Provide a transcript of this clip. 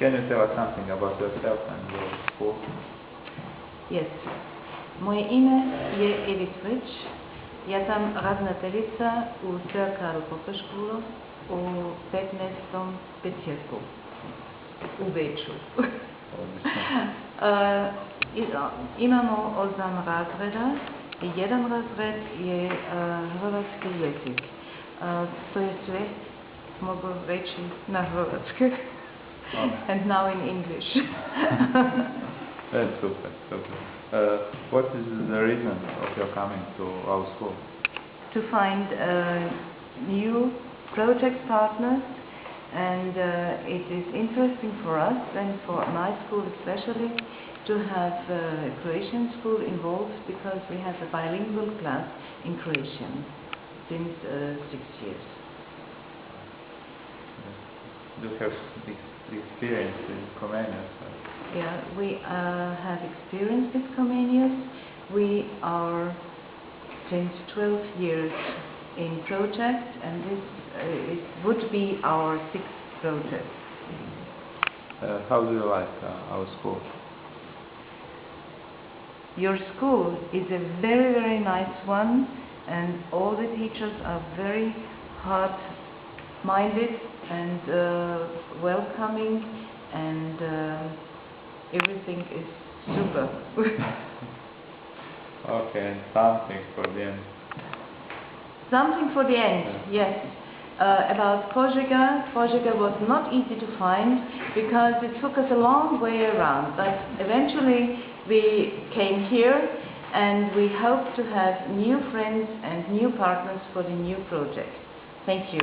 Can you tell us something about yourself and your school? Yes. Moje ime je Edith Rich. Ja sam ravnateljica u Sir Karl Popper školu u 15. pećerku u Beču. Imamo 8 razreda i jedan razred je hrvatski jezik. To je sve mogu reći na hrvatski. And now in English. That's super, super. What is the reason of your coming to our school? To find new project partners, and it is interesting for us and for my school especially to have a Croatian school involved, because we have a bilingual class in Croatian since 6 years. Do you have experience in Comenius? Yeah, we have experience with Comenius. We are since 12 years in project, and this would be our 6th project. How do you like our school? Your school is a very, very nice one, and all the teachers are very heart-minded and welcoming, and everything is super. Okay, and something for the end. Something for the end, yes. About Požega. Požega was not easy to find because it took us a long way around, but eventually we came here, and we hope to have new friends and new partners for the new project. Thank you.